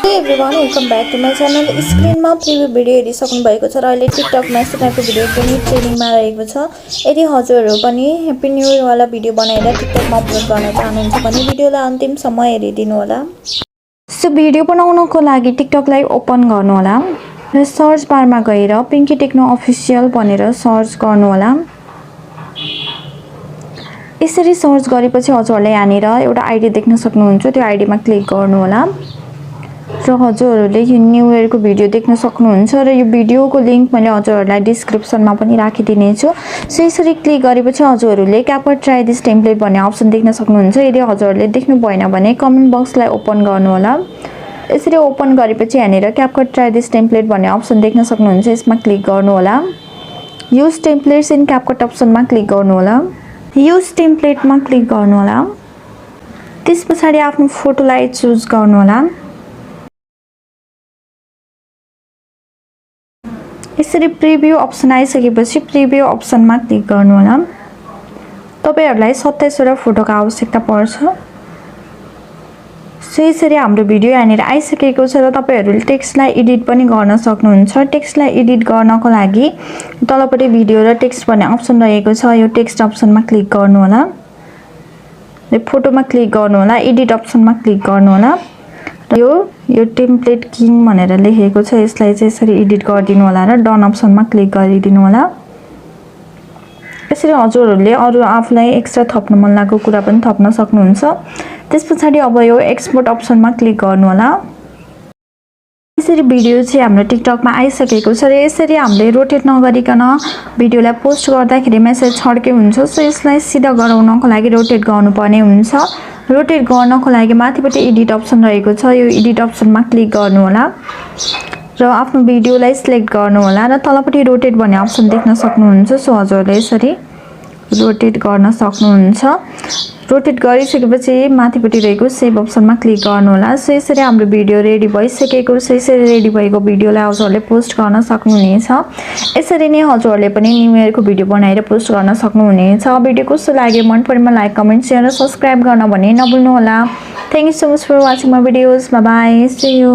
Hey everyone, welcome back to my channel. Screen मा preview video हेरिसक्नु भएको छ र अहिले टिकटक मा यस्तो भिडियो एकदमै ट्रेन्डिङ मा रहेको छ। यदि हजुरहरु पनि ह्यापी न्यू इयर वाला भिडियो बनाएर टिकटक मा अपलोड गर्न चाहनुहुन्छ भने भिडियोलाई अन्तिमसम्म हेरिदिनु होला। सो भिडियो बनाउनको लागि टिकटकलाई ओपन गर्नु होला र सर्च बारमा गएर पिंकी टेक्नो अफिसियल भनेर सर्च गर्नु होला। यसरी सर्च गरेपछि हजुरहरुले यहाँनिर एउटा आईडी देख्न सक्नुहुन्छ। त्यो आईडी मा क्लिक गर्नु होला र हजुरहरुले यो न्यू इयर को भिडियो देख्न सक्नुहुन्छ र यो भिडियोको लिंक मैले हजुरहरुलाई डिस्क्रिप्सनमा पनि राखिदिने छु। सो यसरी क्लिक गरेपछि हजुरहरुले क्यापकट ट्राई दिस टेम्प्लेट भन्ने अप्सन देख्न सक्नुहुन्छ। यदि हजुरहरुले देख्नु भएन भने कमेन्ट बक्सलाई ओपन गर्नु होला। यसरी ओपन गरेपछि यहाँनिर क्यापकट ट्राई दिस टेम्प्लेट भन्ने अप्सन देख्न सक्नुहुन्छ। यसमा क्लिक गर्नु होला। युज टेम्प्लेट्स इन क्यापकट अप्सनमा क्लिक गर्नु होला। युज टेम्प्लेटमा क्लिक गर्नु होला। त्यसपछि आफ्नो फोटोलाई चुज गर्नु होला। यसरी प्रिभ्यू अप्सन आइसकेपछि प्रिभ्यू अप्सनमा क्लिक गर्नु होला। तपाईहरुलाई 27 वटा फोटोको आवश्यकता पर्छ। सो यसरी हाम्रो भिडियो यहाँनिर आइसकेको छ र तपाईहरुले टेक्स्टलाई एडिट पनि गर्न सक्नुहुन्छ। टेक्स्टलाई एडिट गर्नको लागि तलपट्टि भिडियो र टेक्स्ट भन्ने अप्सन रहेको छ। यो टेक्स्ट अप्सनमा क्लिक गर्नु होला। र फोटोमा क्लिक गर्नु होला। एडिट अप्सनमा क्लिक गर्नु होला। यो टेम्प्लेट किङ भनेर लेखेको छ। यसलाई चाहिँ यसरी एडिट गरिदिनु होला र डन अप्सनमा क्लिक गरिदिनु होला। यसरी हजुरहरुले अरु आफुलाई एक्स्ट्रा थप्न मन लागेको कुरा पनि थप्न सक्नुहुन्छ। त्यसपछि अब यो एक्सपोर्ट अप्सनमा क्लिक गर्नु होला। यसरी भिडियो चाहिँ हाम्रो टिकटकमा आइसकेको छ र यसरी हामीले रोटेट नगरिकन भिडियोलाई पोस्ट गर्दाखेरि मेसेज छड्के हुन्छ। सो यसलाई सिधा गराउनको लागि रोटेट गर्नुपर्ने हुन्छ। रोटेट गर्नको लागि माथिपट्टि एडिट अप्सन रहेको छ। यो एडिट अप्सनमा क्लिक गर्नु होला र आफ्नो भिडियोलाई सिलेक्ट गर्नु होला र तलपट्टि रोटेट भन्ने अप्सन देख्न सक्नुहुन्छ। सो हजुरले यसरी रोटेट गर्न सक्नुहुन्छ। रोटेट गरिसकेपछि माथिपट्टि रहेको सेभ अप्सनमा क्लिक गर्नु होला। सो यसरी हाम्रो भिडियो रेडी भइसकेको छ। यसरी रेडी भएको भिडियोलाई हजुरले पोस्ट गर्न सक्नुहुनेछ। यसरी नै हजुरले पनि न्यू इयर को भिडियो बनाएर पोस्ट गर्न सक्नुहुनेछ। भिडियो कस्तो लाग्यो मन परेमा लाइक कमेन्ट शेयर र सब्स्क्राइब गर्न भने नभुल्नु होला। Thank you so much for watching my videos. Bye bye. See you.